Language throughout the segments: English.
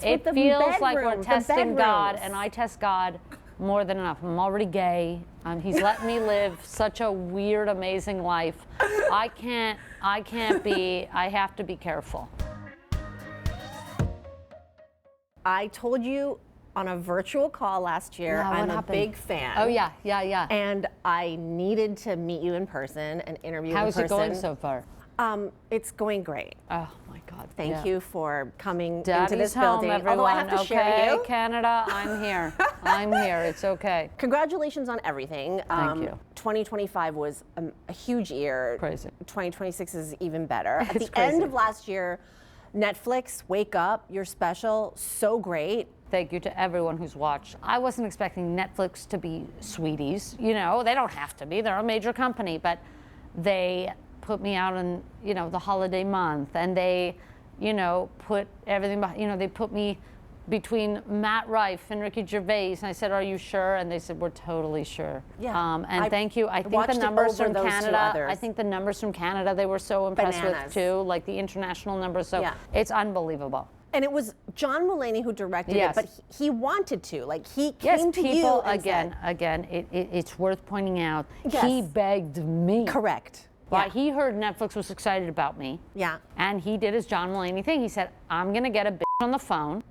It feels like we're testing God, and I test God more than enough. I'm already gay. He's let me live such a weird, amazing life. I have to be careful. I told you on a virtual call last year, I'm a big fan. Oh, yeah. And I needed to meet you in person and interview you in person. How's it going so far? It's going great. Oh my God. Thank you for coming Daddy's into this home, building. Everyone. Although I have to share you. Canada, I'm here. I'm here. It's okay. Congratulations on everything. Thank you. 2025 was a huge year. Crazy. 2026 is even better. At the crazy. end of last year, Netflix, Wake Up, your special, so great. Thank you to everyone who's watched. I wasn't expecting Netflix to be sweeties. You know, they don't have to be. They're a major company, but they put me out in, the holiday month, and they, put everything behind, they put me between Matt Rife and Ricky Gervais, and I said, "Are you sure?" And they said, "We're totally sure." Yeah. Thank you. I think the numbers from Canada. I think the numbers from Canada they were so impressed with too, like the international numbers. So it's unbelievable. And it was John Mulaney who directed it, but he wanted to. Like, he came to people, you and again, it's worth pointing out, Yes. he begged me. Correct. But he heard Netflix was excited about me. Yeah. And he did his John Mulaney thing. He said, "I'm going to get a bitch on the phone,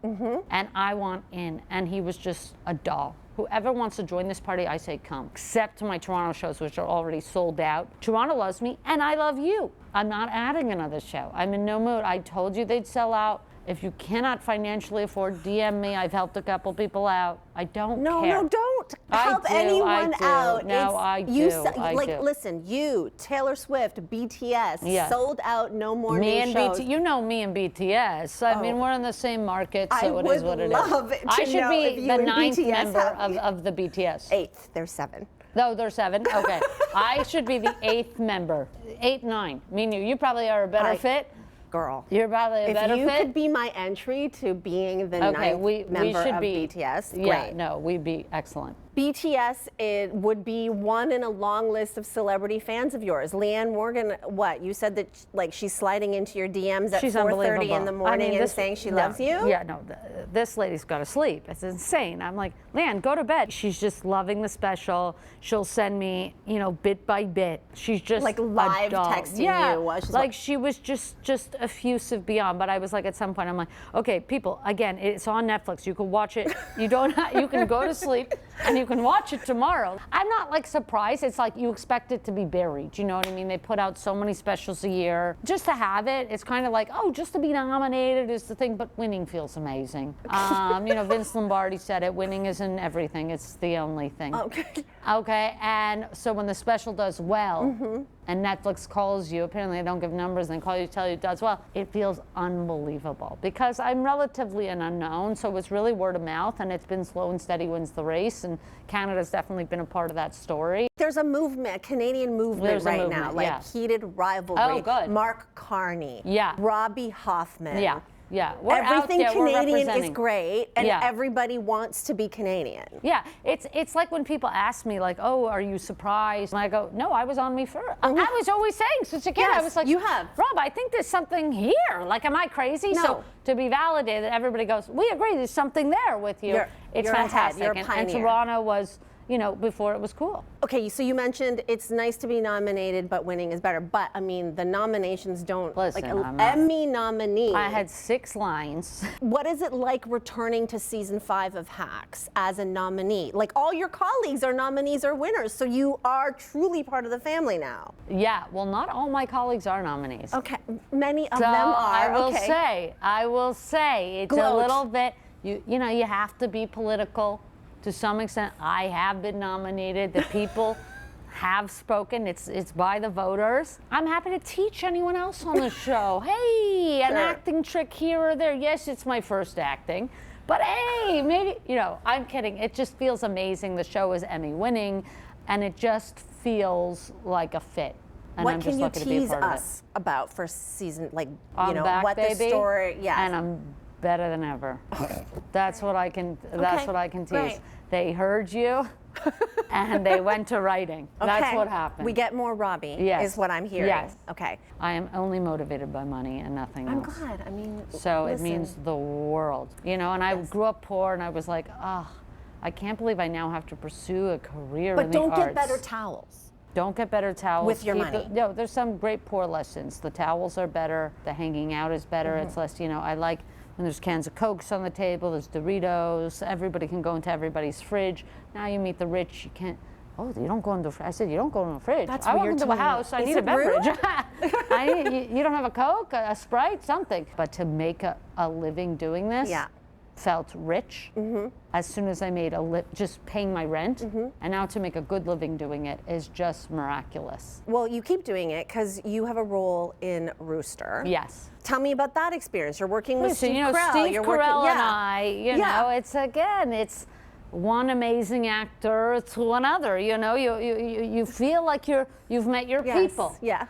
and I want in." And he was just a doll. Whoever wants to join this party, I say come. Except to my Toronto shows, which are already sold out. Toronto loves me, and I love you. I'm not adding another show. I'm in no mood. I told you they'd sell out. If you cannot financially afford, DM me. I've helped a couple people out. I don't care. No, don't help anyone out. No, I do. Listen, you, Taylor Swift, BTS, sold out, no more new shows. You know me and BTS. I mean, we're in the same market, so it is what it is. I would love to I should know be if you the and 9th BTS member have- of the BTS. 8th, there's 7. No, there's 7. Okay. I should be the 8th member. 8, 9. Me and you probably are a better fit. Girl. You're probably a better fit. If you could be my entry to being the 9th member of BTS, great. Yeah, no, we'd be excellent. BTS, it would be one in a long list of celebrity fans of yours. Leanne Morgan, what? You said that she's sliding into your DMs at 4:30 in the morning and saying she loves you? Yeah, no, this lady's got to sleep. It's insane. I'm like, Leanne, go to bed. She's just loving the special. She'll send me, bit by bit. She's just like live texting you. Like she was just effusive beyond. But I was like, at some point, I'm like, okay, people, again, it's on Netflix. You can watch it. You can go to sleep and you can watch it tomorrow. I'm not like surprised. It's like you expect it to be buried. You know what I mean? They put out so many specials a year. Just to have it, it's kind of like, just to be nominated is the thing, but winning feels amazing. Vince Lombardi said it, winning isn't everything, it's the only thing. Okay, and so when the special does well, and Netflix calls you, apparently they don't give numbers, and they call you to tell you it does well, it feels unbelievable. Because I'm relatively an unknown, so it's really word of mouth, and it's been slow and steady wins the race, and Canada's definitely been a part of that story. There's a movement, a Canadian movement now, like heated rivalry. Oh, good. Mark Carney. Yeah. Robby Hoffman. Yeah. Everything Canadian is great, and everybody wants to be Canadian. Yeah, it's like when people ask me, like, "Oh, are you surprised?" And I go, "No, I was on me first." I was always saying since a kid, I was like, "You have, Rob, I think there's something here. Like, am I crazy?" No. So to be validated, everybody goes, "We agree. There's something there with you." It's fantastic. You're a pioneer. And Toronto was, before it was cool. Okay, so you mentioned it's nice to be nominated, but winning is better. But I mean, the nominations don't. Listen, like Emmy nominee. I had 6 lines. What is it like returning to season 5 of Hacks as a nominee? Like, all your colleagues are nominees or winners, so you are truly part of the family now. Yeah, well, not all my colleagues are nominees. Okay, many of them are. I will say, it's a little bit. You have to be political. To some extent, I have been nominated. The people have spoken. It's by the voters. I'm happy to teach anyone else on the show. Hey, an acting trick here or there. Yes, it's my first acting. But hey, maybe, I'm kidding. It just feels amazing. The show is Emmy winning, and it just feels like a fit. And what I'm can just you lucky to be a tease part of us about for season, like, I'm back, what baby, the story, and I'm better than ever. That's what I can tease. Great. They heard you. and they went to writing. Okay. That's what happened. We get more Robby, Yes. is what I'm hearing. Yes. Okay. I am only motivated by money and nothing I'm else. glad. I mean, So listen. it means the world. You know, and I grew up poor, and I was like, oh, I can't believe I now have to pursue a career in the arts. But don't get better towels. Don't get better towels. With your money. No, there's some great poor lessons. The towels are better. The hanging out is better. It's less, you know, I like when there's cans of Cokes on the table, there's Doritos. Everybody can go into everybody's fridge. Now you meet the rich, you can't. Oh, you don't go in the fridge. I said, you don't go in the fridge. That's I walk weird into to a me. house, I Is need a it rude? beverage. You don't have a Coke, a Sprite, something. But to make a living doing this felt rich. As soon as I made just paying my rent, and now to make a good living doing it is just miraculous. Well, you keep doing it because you have a role in Rooster. Yes. Tell me about that experience. You're working with Listen, Steve you know, Carrell. Steve You're Carrell working, and I, you know, it's one amazing actor to another. You know, you feel like you've met your people. Yeah.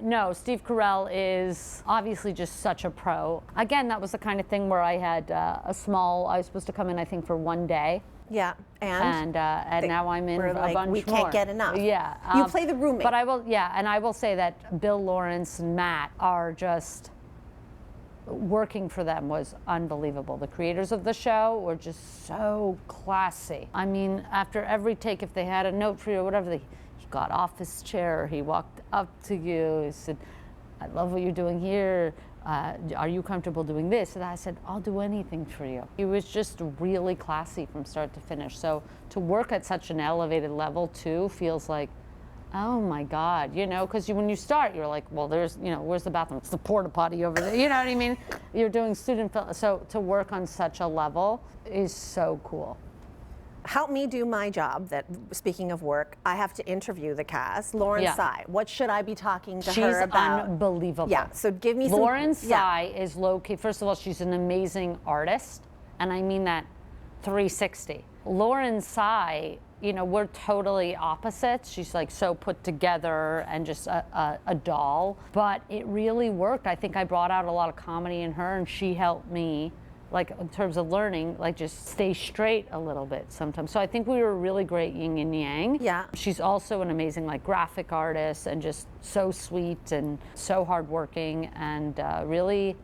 No, Steve Carrell is obviously just such a pro. Again, that was the kind of thing where I had I was supposed to come in, I think, for one day. Yeah, and now I'm in we're a like, bunch we can't more. get enough. Yeah. You play the roommate. But I will say that Bill Lawrence and Matt are just, working for them was unbelievable. The creators of the show were just so classy. I mean, after every take, if they had a note for you or whatever, he got off his chair, he walked up to you, he said, I love what you're doing here. Are you comfortable doing this? And I said, I'll do anything for you. He was just really classy from start to finish. So to work at such an elevated level too feels like, oh my God, you know, because when you start, you're like, well, there's, you know, where's the bathroom? It's the porta potty over there. You know what I mean? You're doing student film. So to work on such a level is so cool. Help me do my job. That, speaking of work, I have to interview the cast. Lauren Sai. What should I be talking to her about? She's unbelievable. Yeah. So give me Lauren some. Sai is low key. First of all, she's an amazing artist, and I mean that 360. Lauren Sai, you know, we're totally opposites. She's like so put together and just a doll, but it really worked. I think I brought out a lot of comedy in her, and she helped me, like in terms of learning, like just stay straight a little bit sometimes. So I think we were a really great yin and yang. Yeah. She's also an amazing like graphic artist and just so sweet and so hardworking and really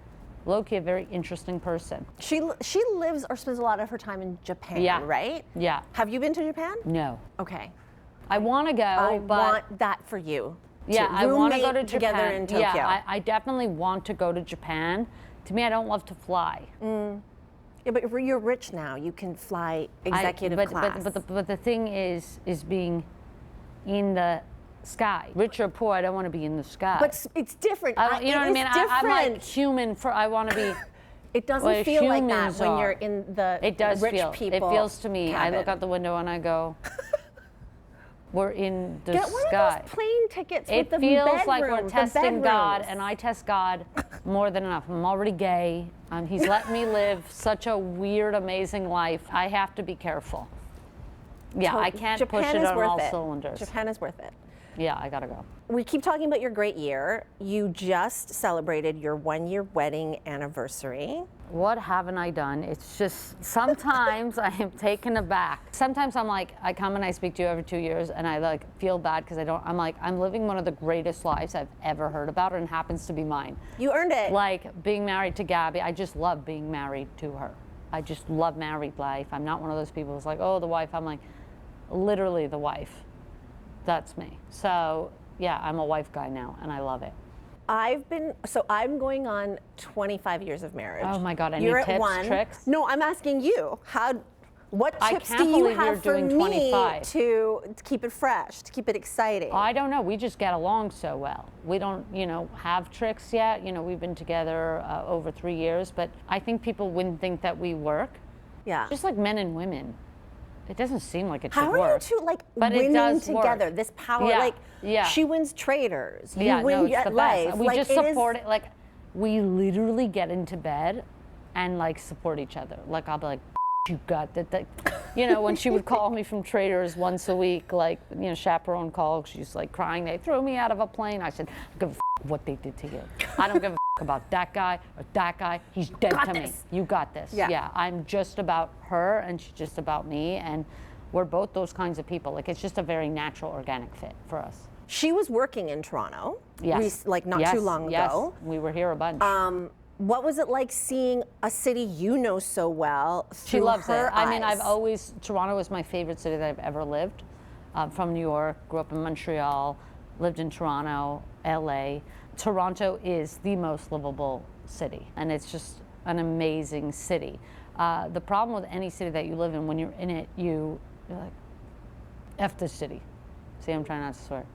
low-key a very interesting person. She lives or spends a lot of her time in Japan, right? Yeah. Have you been to Japan? No. Okay. I want to go, I but want that for you. yeah, I want to go to together Japan. in Tokyo. Yeah, I definitely want to go to Japan. To me, I don't love to fly. Yeah, but you're rich now. You can fly executive class. But the thing is being in the sky. Rich or poor, I don't want to be in the sky. But it's different. You know what I mean? I'm like human. I want to be. It doesn't feel like that humans when are. you're in the It does rich feel. people. It feels to me. cabin. I look out the window and I go, we're in the Get sky. one of those plane tickets It with the feels like we're bedroom, testing God, bedrooms. and I test God more than enough. I'm already gay. He's let me live such a weird, amazing life. I have to be careful. Yeah, I can't Japan push it is on worth all it. cylinders. Japan is worth it. Yeah, I gotta go. We keep talking about your great year. You just celebrated your 1-year wedding anniversary. What haven't I done? It's just sometimes I am taken aback. Sometimes I'm like, I come and I speak to you every 2 years, and I like feel bad because I'm like, I'm living one of the greatest lives I've ever heard about, and it happens to be mine. You earned it. Like being married to Gabby, I just love being married to her. I just love married life. I'm not one of those people who's like, oh, the wife. I'm like, literally the wife. That's me. So yeah, I'm a wife guy now, and I love it. I'm going on 25 years of marriage. Oh my God, any You're tips, at 1. tricks? No, I'm asking you. What I tips can't do you believe you're have for doing me 25. to keep it fresh, to keep it exciting? I don't know. We just get along so well. We don't, have tricks yet. We've been together over 3 years, but I think people wouldn't think that we work. Yeah. Just like men and women. It doesn't seem like it should How work. are you two but it winning does together? Work. This power, she wins traders. You Yeah, win no, it's at the life. best. We just support it. Like, we literally get into bed and like support each other. Like, I'll be like, you got that. When she would call me from traders once a week, like, chaperone call, she's like crying. They threw me out of a plane. I said, I don't give a what they did to you. I don't give a about that guy or that guy. He's dead to me. You got this. Yeah. I'm just about her, and she's just about me. And we're both those kinds of people. Like, it's just a very natural, organic fit for us. She was working in Toronto, yes. like not too long ago. We were here a bunch. What was it like seeing a city you know so well through She loves her it. eyes? I mean, Toronto is my favorite city that I've ever lived. From New York, grew up in Montreal, lived in Toronto, LA. Toronto is the most livable city, and it's just an amazing city. The problem with any city that you live in, when you're in it, you're like, F this city. See, I'm trying not to swear.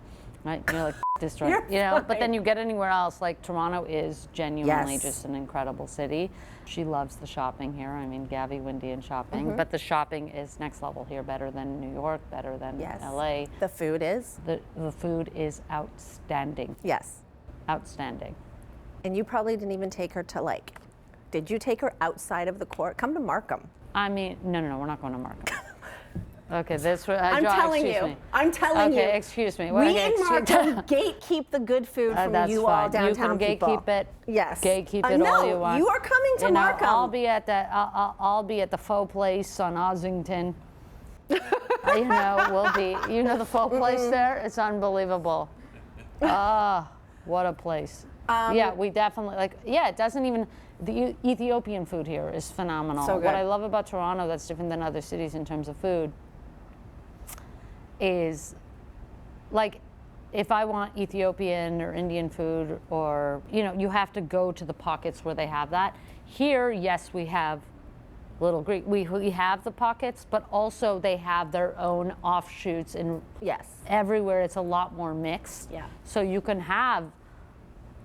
Right? You're like, this joint, you know? But then you get anywhere else, like Toronto is genuinely just an incredible city. She loves the shopping here. I mean, Gabby, Wendy, and shopping. But the shopping is next level here, better than New York, better than LA. The food is? The food is outstanding. Yes. Outstanding. And you probably didn't even take her to, like, did you take her outside of the court? Come to Markham. I mean, no, we're not going to Markham. Okay, I'm telling you. I'm telling you. Okay, excuse me. We in Markham gatekeep the good food from that's you fine. all downtown people. You can gatekeep it. Yes. Gatekeep it all you want. You are coming to Markham. I'll be at that. I'll be at the faux place on Ossington. We'll be. You know the faux place there? It's unbelievable. What a place. Yeah, we definitely it doesn't even. The Ethiopian food here is phenomenal. So good. What I love about Toronto that's different than other cities in terms of food is, like, if I want Ethiopian or Indian food, or, you have to go to the pockets where they have that. Here, yes, we have Little Greek. We have the pockets, but also they have their own offshoots, and everywhere it's a lot more mixed. Yeah. So you can have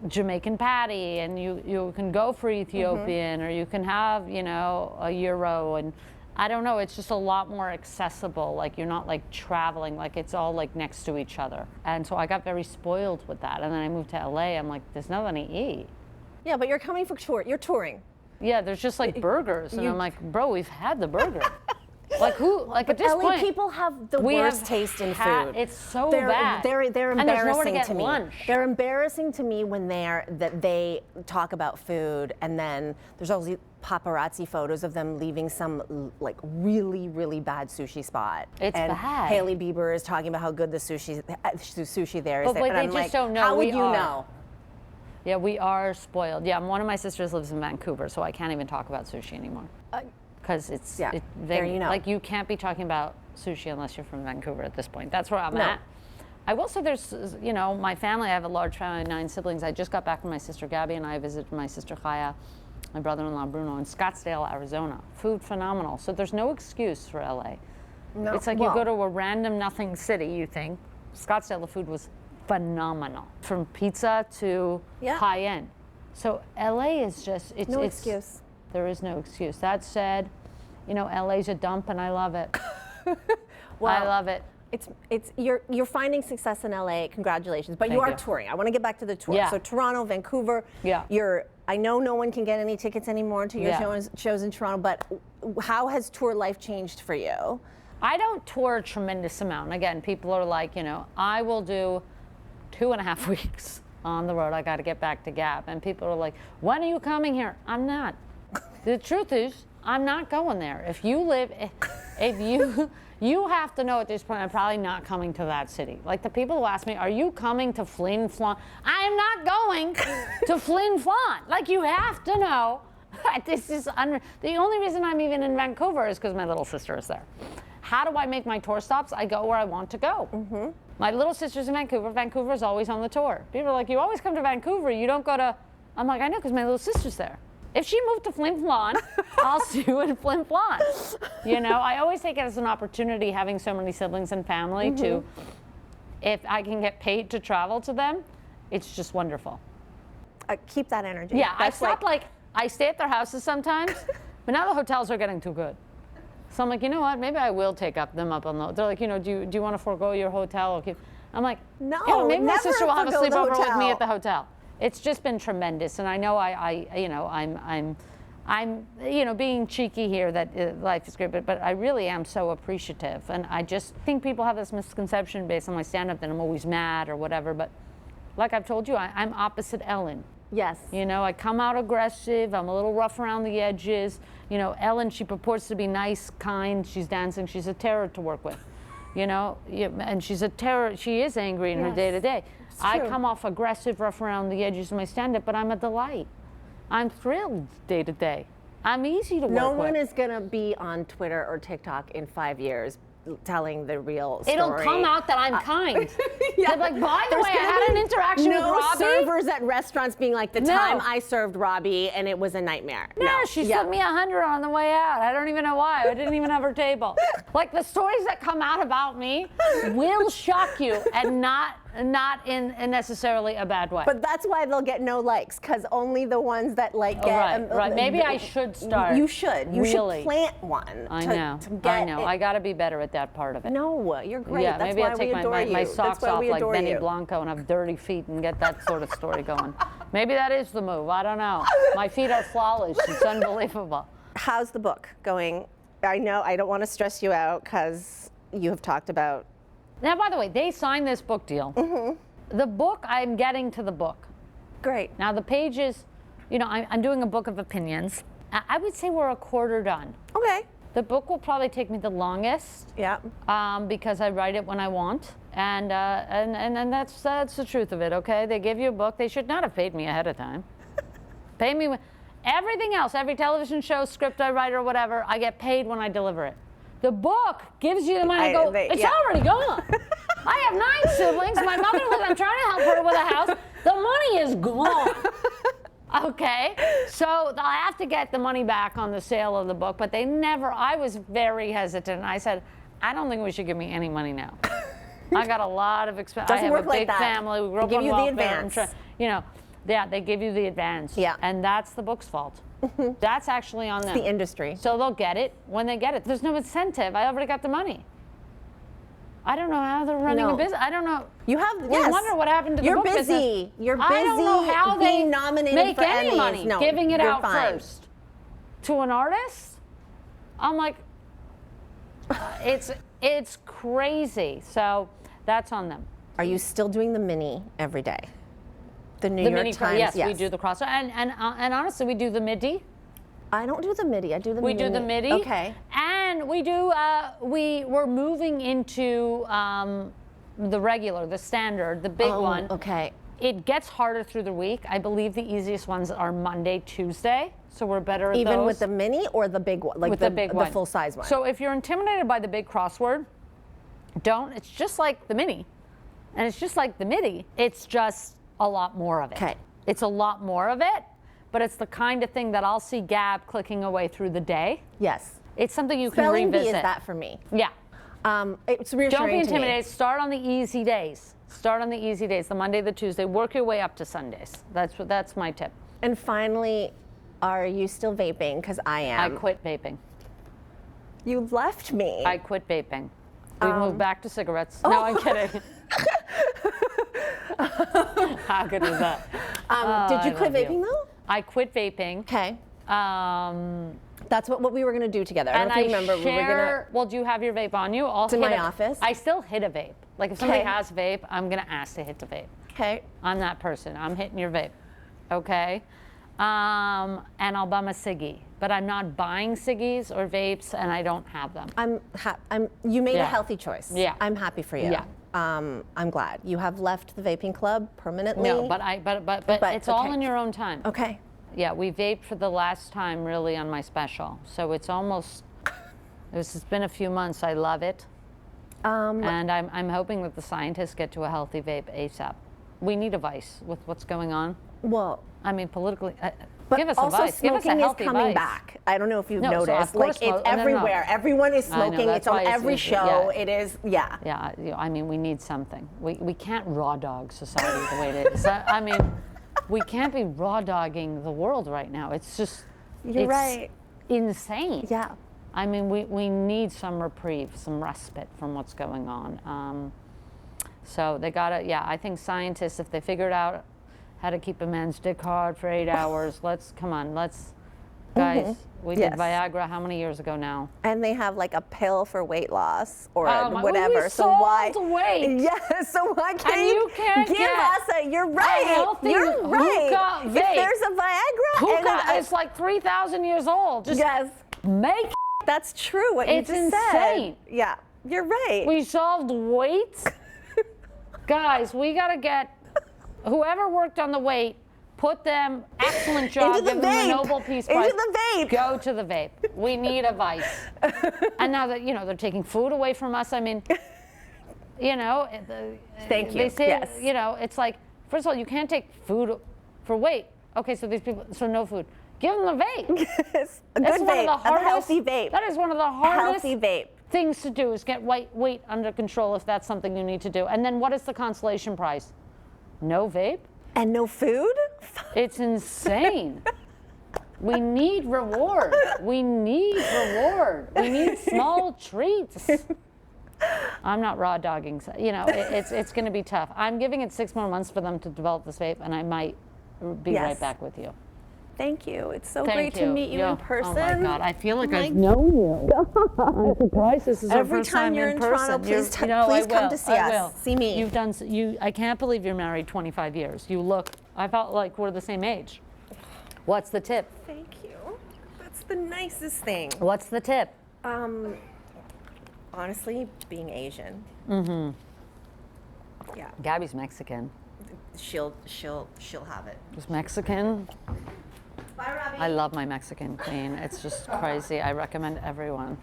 Jamaican patty, and you can go for Ethiopian, or you can have, a Euro, and I don't know, it's just a lot more accessible. Like, you're not like traveling, like it's all like next to each other. And so I got very spoiled with that. And then I moved to LA, I'm like, there's nothing to eat. Yeah, but you're coming for tour, you're touring. Yeah, there's just like burgers, and I'm like, bro, we've had the burger. Like, who? Like, at this LA point, people have the worst taste in food. It's so bad. They're embarrassing and there's nowhere to get to me. Lunch. They're embarrassing to me when they talk about food, and then there's all these paparazzi photos of them leaving some like really, really bad sushi spot. It's bad. Hailey Bieber is talking about how good the sushi there is. But they just like, don't know. How would you know? Yeah, we are spoiled. Yeah, one of my sisters lives in Vancouver, so I can't even talk about sushi anymore. Because like, you can't be talking about sushi unless you're from Vancouver at this point. That's where I'm at. I will say there's, my family, I have a large family of 9 siblings. I just got back from my sister Gabby, and I visited my sister Chaya, my brother-in-law Bruno, in Scottsdale, Arizona. Food phenomenal. So there's no excuse for LA. No. It's like you go to a random nothing city, you think. Scottsdale, the food was phenomenal. From pizza to high end. So LA is just, it's no excuse. There is no excuse. That said, LA's a dump, and I love it. I love it. You're finding success in LA. Congratulations. But you are touring. I want to get back to the tour. Yeah. So Toronto, Vancouver. Yeah. I know no one can get any tickets anymore to your shows in Toronto, but how has tour life changed for you? I don't tour a tremendous amount. Again, people are like, I will do 2.5 weeks on the road. I got to get back to Gap. And people are like, when are you coming here? I'm not. The truth is, I'm not going there. If you have to know at this point, I'm probably not coming to that city. Like, the people who ask me, are you coming to Flin Flon? I am not going to Flin Flon. Like, you have to know. This is the only reason I'm even in Vancouver is because my little sister is there. How do I make my tour stops? I go where I want to go. Mm-hmm. My little sister's in Vancouver. Vancouver is always on the tour. People are like, you always come to Vancouver. You don't go to... I'm like, I know, because my little sister's there. If she moved to Flin Flon, I'll see you in Flin Flon. I always take it as an opportunity, having so many siblings and family, to, if I can get paid to travel to them, it's just wonderful. Keep that energy. Yeah, I stay at their houses sometimes, but now the hotels are getting too good. So I'm like, you know what? Maybe I will take them up on the. They're like, do you want to forego your hotel? I'm like, no. Maybe my sister will have a sleepover with me at the hotel. It's just been tremendous, and I know I'm being cheeky here that life is great, but I really am so appreciative, and I just think people have this misconception based on my stand-up that I'm always mad or whatever. But like I've told you, I'm opposite Ellen. Yes. You know, I come out aggressive. I'm a little rough around the edges. You know, Ellen, she purports to be nice, kind. She's dancing. She's a terror to work with. You know, and she's a terror. She is angry in her day-to-day. I come off aggressive, rough around the edges of my stand-up, but I'm a delight. I'm thrilled day-to-day. I'm easy to work with. No one is going to be on Twitter or TikTok in 5 years telling the real story. It'll come out that I'm kind. They're like, by the way, I had an interaction with Robby. No servers at restaurants being like, the time I served Robby and it was a nightmare. No, she slipped me 100 on the way out. I don't even know why. I didn't even have her table. Like, the stories that come out about me will shock you, and not in necessarily a bad way. But that's why they'll get no likes, because only the ones that like get. Right. Maybe I should start. You should. You should plant one. I know. I got to be better at that part of it. No, you're great. Yeah, that's maybe why I'll take we adore my socks off like Benny you. Blanco and have dirty feet and get that sort of story going. Maybe that is the move. I don't know. My feet are flawless. It's unbelievable. How's the book going? I know I don't want to stress you out because you have talked about. Now, by the way, they signed this book deal. The book, I'm getting to the book. Great. Now, the pages, you know, I'm doing a book of opinions. I would say we're a quarter done. Okay. The book will probably take me the longest. Yeah. Because I write it when I want. And that's the truth of it, okay? They give you a book. They should not have paid me ahead of time. Pay me everything else, every television show, script I write or whatever, I get paid when I deliver it. The book gives you the money to go, it's already gone. I have 9 siblings. My mother lives, I'm trying to help her with a house. The money is gone. Okay, so I'll have to get the money back on the sale of the book, but I was very hesitant. I said, I don't think we should give me any money now. I got a lot of expense. I have a big family. We grew up on welfare. Give you the advance. You know, they give you the advance. Yeah. And that's the book's fault. That's actually on them. It's the industry. So they'll get it when they get it. There's no incentive. I already got the money. I don't know how they're running a business. I don't know. You have. We wonder what happened to the book business. You're busy. I don't know how they nominated make for any Emmys. money No, giving it out fine. first to an artist. I'm like, it's crazy. So that's on them. Are you still doing the mini every day? The New York Times. Yes, we do the crossover, and honestly, we do the MIDI. I don't do the MIDI. I do the. We do the MIDI. Okay. And we do. We're moving into the regular, the standard, the big one. Okay. It gets harder through the week. I believe the easiest ones are Monday, Tuesday. So we're better at those. Even with the mini or the big one, like with the big one, the full size one. So if you're intimidated by the big crossword, don't. It's just like the mini, and it's just like the MIDI. It's just a lot more of it. Okay. It's a lot more of it, but it's the kind of thing that I'll see Gab clicking away through the day. Yes. It's something you Spelling can revisit. bee is that for me. Yeah. It's reassuring. Don't be intimidated. To me. Start on the easy days. Start on the easy days, the Monday, the Tuesday. Work your way up to Sundays. That's my tip. And finally, are you still vaping? Because I am. I quit vaping. You left me. I quit vaping. We moved back to cigarettes. No, I'm kidding. How good is that? Did you quit vaping though? I quit vaping. Okay. That's what we were going to do together. I don't know if you remember. We were gonna. Well, do you have your vape on you? It's in my office. I still hit a vape. Like if somebody has vape, I'm going to ask to hit the vape. Okay. I'm that person. I'm hitting your vape. Okay. And I'll bum a ciggy, but I'm not buying ciggies or vapes, and I don't have them. You made a healthy choice. Yeah. I'm happy for you. Yeah. I'm glad you have left the vaping club permanently. No, but it's all in your own time. Okay. Yeah, we vaped for the last time really on my special, so it's been a few months. I love it, and I'm hoping that the scientists get to a healthy vape ASAP. We need advice with what's going on. Well, I mean, politically, but give us also advice. Give us a smoking healthy is coming advice. back. I don't know if you've No, so noticed. of course It's everywhere. No. Everyone is smoking. That's It's on why every show. yeah. It is. Yeah. Yeah, I mean, we need something. We can't raw dog society the way it is. I mean, we can't be raw dogging the world right now. It's just, You're right. Insane. Yeah. I mean, we need some reprieve, some respite from what's going on. So they gotta, I think scientists, if they figured out how to keep a man's dick hard for 8 hours, let's Guys, we did Viagra how many years ago now? And they have like a pill for weight loss or whatever. whatever. So why? Weight. Yeah, so why can't and you can't give us a, you're right. Healthy you're right. Hookah vape. If there's a Viagra hookah is like 3,000 years old. Just make That's true what you just said. It's insane. Yeah, you're right. We solved weight. Guys, we got to get whoever worked on the weight, put them, excellent job, give them the Nobel Peace Prize. Into the vape. Go to the vape. We need a vice. And now that, they're taking food away from us, I mean, Thank you. They say, yes. It's like, first of all, you can't take food for weight. Okay, so these people, so no food. Give them the vape. Yes. A good vape, a healthy vape. That is one of the hardest healthy vape. things to do is get weight under control if that's something you need to do. And then what is the consolation prize? No vape? And no food? It's insane. We need reward. We need reward. We need small treats. I'm not raw dogging. It's going to be tough. I'm giving it 6 more months for them to develop this vape, and I might be right back with you. Thank you. It's so great to meet you in person. Oh my God, I feel like I've known you. I'm surprised this is our first time you're in Toronto, please come to see us. See me. You've done. I can't believe you're married 25 years. You look. I felt like we're the same age. What's the tip? Thank you. That's the nicest thing. What's the tip? Honestly, being Asian. Mm-hmm. Yeah. Gabby's Mexican. She'll have it. She's Mexican. Bye, Robby. I love my Mexican queen. It's just crazy. I recommend everyone.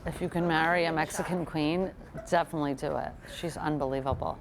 If you can marry a Mexican queen, definitely do it. She's unbelievable.